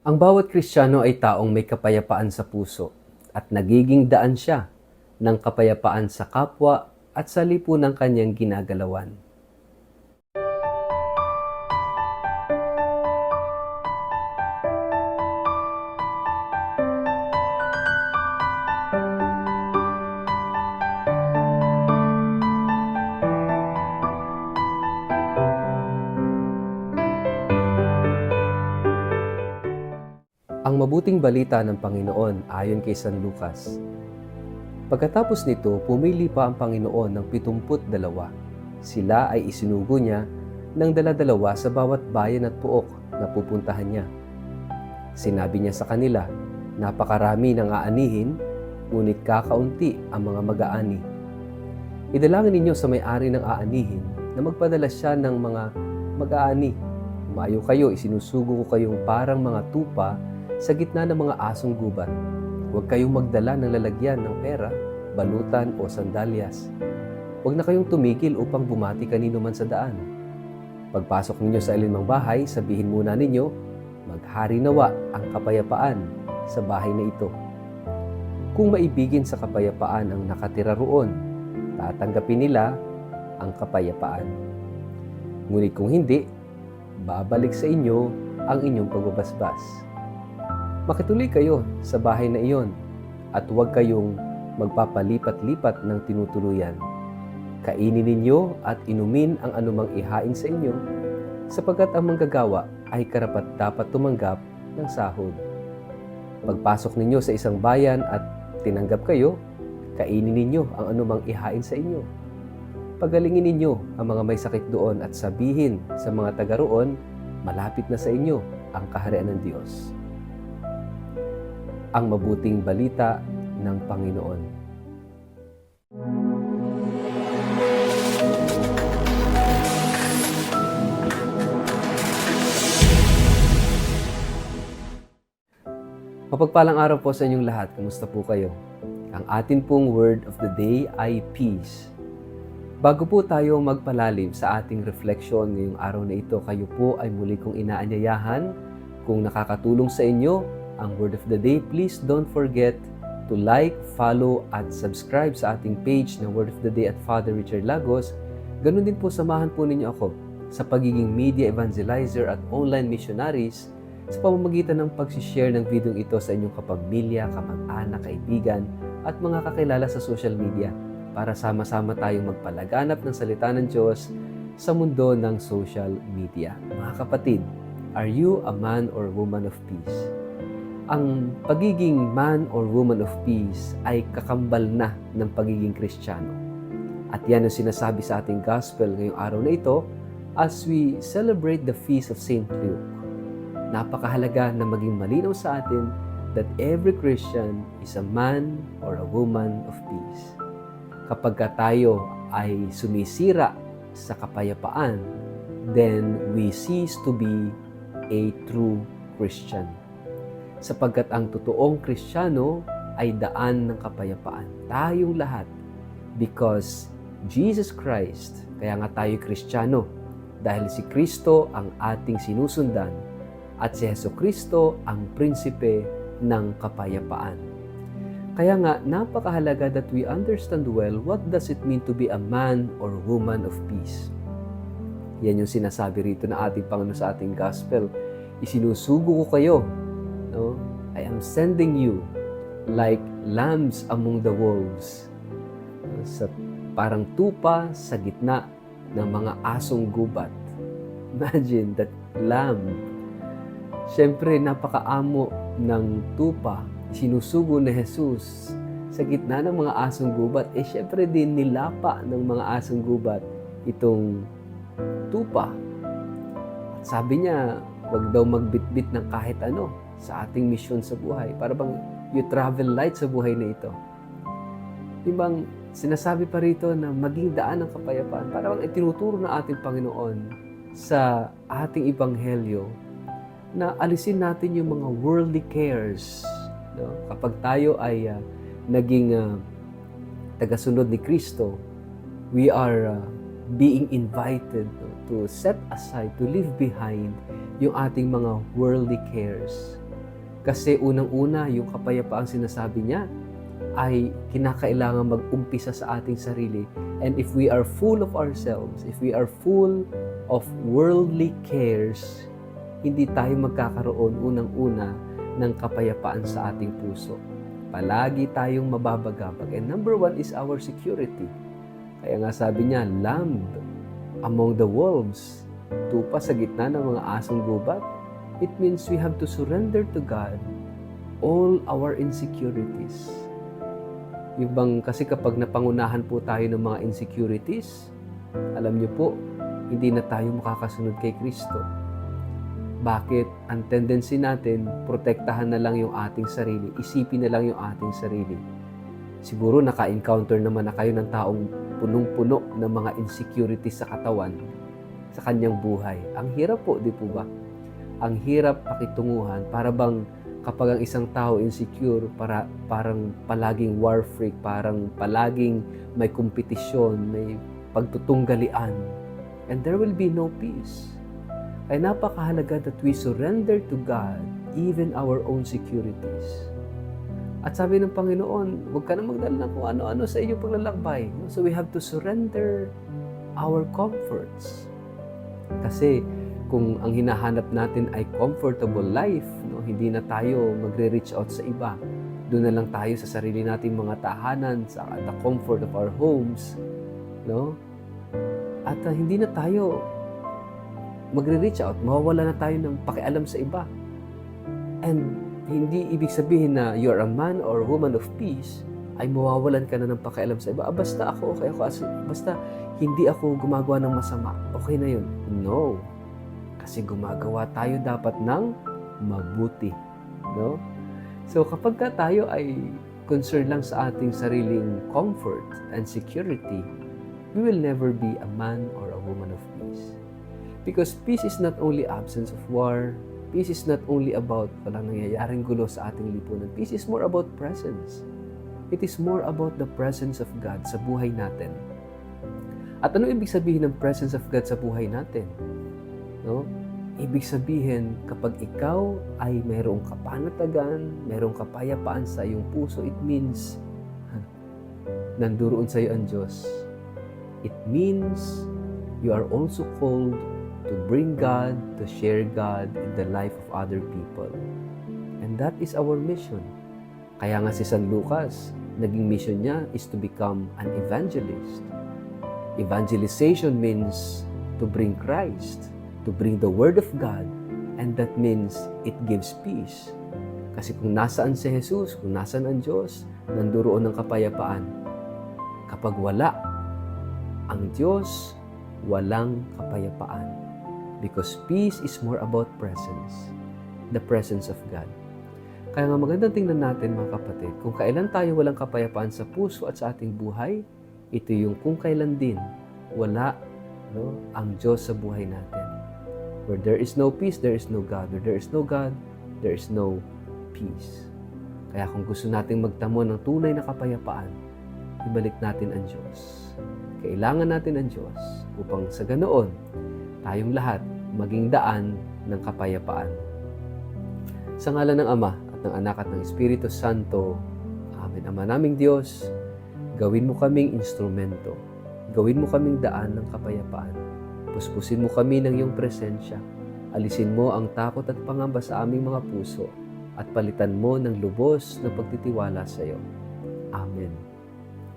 Ang bawat Kristiyano ay taong may kapayapaan sa puso at nagiging daan siya ng kapayapaan sa kapwa at sa lipunang kanyang ginagalawan. Ang mabuting balita ng Panginoon ayon kay San Lucas. Pagkatapos nito, pumili pa ang Panginoon ng 72. Sila ay isinugo niya ng dala-dalawa sa bawat bayan at puok na pupuntahan niya. Sinabi niya sa kanila, napakarami ng aanihin, ngunit kakaunti ang mga mag-aani. Idalangin ninyo sa may-ari ng aanihin na magpadala siya ng mga mag-aani. Umayo kayo, isinusugo ko kayong parang mga tupa sa gitna ng mga asong gubat. Huwag kayong magdala ng lalagyan ng pera, balutan o sandalyas. Huwag na kayong tumigil upang bumati kanino man sa daan. Pagpasok ninyo sa alinmang bahay, sabihin muna ninyo, maghari nawa ang kapayapaan sa bahay na ito. Kung maibigin sa kapayapaan ang nakatira roon, tatanggapin nila ang kapayapaan. Ngunit kung hindi, babalik sa inyo ang inyong pagbabasbas. Makituloy kayo sa bahay na iyon at huwag kayong magpapalipat-lipat ng tinutuluyan. Kainin ninyo at inumin ang anumang ihain sa inyo sapagkat ang manggagawa ay karapat-dapat tumanggap ng sahod. Pagpasok ninyo sa isang bayan at tinanggap kayo, kainin ninyo ang anumang ihain sa inyo. Pagalingin ninyo ang mga may sakit doon at sabihin sa mga taga roon, malapit na sa inyo ang kaharian ng Diyos. Ang mabuting balita ng Panginoon. Mapagpalang araw po sa inyong lahat. Kumusta po kayo? Ang atin pong word of the day ay peace. Bago po tayo magpalalim sa ating refleksyon ngayong araw na ito, kayo po ay muli kong inaanyayahan. Kung nakakatulong sa inyo ang word of the day, please don't forget to like, follow at subscribe sa ating page na Word of the Day at Father Richard Lagos. Ganun din po, samahan po ninyo ako sa pagiging media evangelizer at online missionaries sa pamamagitan ng pag-share ng video ito sa inyong kapamilya, kamag-anak, kaibigan at mga kakilala sa social media para sama-sama tayong magpalaganap ng salita ng Diyos sa mundo ng social media. Mga kapatid, are you a man or woman of peace? Ang pagiging man or woman of peace ay kakambal na ng pagiging Kristiyano. At yan ang sinasabi sa ating gospel ngayong araw na ito as we celebrate the feast of St. Luke. Napakahalaga na maging malinaw sa atin that every Christian is a man or a woman of peace. Kapag tayo ay sumisira sa kapayapaan, then we cease to be a true Christian. Sapagkat ang totoong Kristiyano ay daan ng kapayapaan. Tayong lahat. Because Jesus Christ, kaya nga tayo Kristiyano, dahil si Kristo ang ating sinusundan at si Jesucristo ang prinsipe ng kapayapaan. Kaya nga, napakahalaga that we understand well what does it mean to be a man or woman of peace. Yan yung sinasabi rito na ating Panginoon sa ating gospel. Isinusugo ko kayo. No? I am sending you like lambs among the wolves. Sa parang tupa sa gitna ng mga asong gubat. Imagine that lamb. Siyempre, napakaamo ng tupa. Sinusugo ni Jesus sa gitna ng mga asong gubat. Siyempre din nilapa ng mga asong gubat itong tupa. At sabi niya, wag daw magbitbit ng kahit ano sa ating misyon sa buhay. Para bang you travel light sa buhay na ito. Ibang sinasabi pa rito na maging daan ng kapayapaan. Para bang itinuturo na ating Panginoon sa ating ebanghelyo na alisin natin yung mga worldly cares. No? Kapag tayo ay naging tagasunod ni Kristo, we are being invited to set aside, to leave behind yung ating mga worldly cares. Kasi unang-una, yung kapayapaang sinasabi niya ay kinakailangan mag-umpisa sa ating sarili. And if we are full of ourselves, if we are full of worldly cares, hindi tayo magkakaroon unang-una ng kapayapaan sa ating puso. Palagi tayong mababagabag. And number one is our security. Kaya nga sabi niya, lamb among the wolves, tupa sa gitna ng mga asong gubat. It means we have to surrender to God all our insecurities. Yung bang, kasi kapag napangunahan po tayo ng mga insecurities, alam niyo po, hindi na tayo makakasunod kay Kristo. Bakit? Ang tendency natin, protektahan na lang yung ating sarili, isipin na lang yung ating sarili. Siguro naka-encounter naman na kayo ng taong punong-puno ng mga insecurities sa katawan, sa kanyang buhay. Ang hirap po, di po ba? Ang hirap pakitunguhan, para bang kapag ang isang tao insecure, parang palaging war freak, parang palaging may kompetisyon, may pagtutunggalian, and there will be no peace. Ay napakahalaga that we surrender to God even our own securities. At sabi ng Panginoon, huwag ka na magdala ng kung ano-ano sa iyong paglalakbay. So we have to surrender our comforts. Kasi kung ang hinahanap natin ay comfortable life, hindi na tayo magre-reach out sa iba. Doon na lang tayo sa sarili nating mga tahanan, sa the comfort of our homes. At hindi na tayo magre-reach out, mawawala na tayo ng pakialam sa iba. And hindi ibig sabihin na you are a man or woman of peace, ay mawawalan ka na ng pakialam sa iba. Basta ako, okay ako, basta hindi ako gumagawa ng masama, okay na yun. No. Kasi gumagawa tayo dapat ng mabuti. No? So kapag ka tayo ay concerned lang sa ating sariling comfort and security, we will never be a man or a woman of peace. Because peace is not only absence of war, peace is not only about walang nangyayaring gulo sa ating lipunan. Peace is more about presence. It is more about the presence of God sa buhay natin. At ano ibig sabihin ng presence of God sa buhay natin? No? Ibig sabihin, kapag ikaw ay mayroong kapanatagan, mayroong kapayapaan sa iyong puso, it means nanduroon sa iyo ang Diyos. It means you are also called to bring God, to share God in the life of other people. And that is our mission. Kaya nga si San Lucas, naging mission niya is to become an evangelist. Evangelization means to bring Christ, to bring the Word of God, and that means it gives peace. Kasi kung nasaan si Jesus, kung nasaan ang Diyos, nanduroon ang kapayapaan. Kapag wala ang Diyos, walang kapayapaan. Because peace is more about presence, the presence of God. Kaya nga magandang tingnan natin mga kapatid, kung kailan tayo walang kapayapaan sa puso at sa ating buhay, ito yung kung kailan din wala ang Diyos sa buhay natin. Where there is no peace, there is no God. Where there is no God, there is no peace. Kaya kung gusto nating magtamo ng tunay na kapayapaan, ibalik natin ang Diyos. Kailangan natin ang Diyos upang sa ganoon, tayong lahat maging daan ng kapayapaan. Sa ngalan ng Ama at ng Anak at ng Espiritu Santo, Amen. Ama naming Diyos, gawin mo kaming instrumento. Gawin mo kaming daan ng kapayapaan. Puspusin mo kami ng iyong presensya. Alisin mo ang takot at pangamba sa aming mga puso at palitan mo ng lubos na pagtitiwala sa iyo. Amen.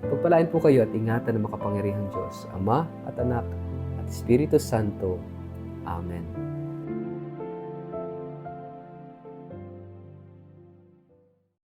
Pagpalain po kayo at ingatan ng makapangyarihang Diyos, Ama at Anak at Espiritu Santo. Amen.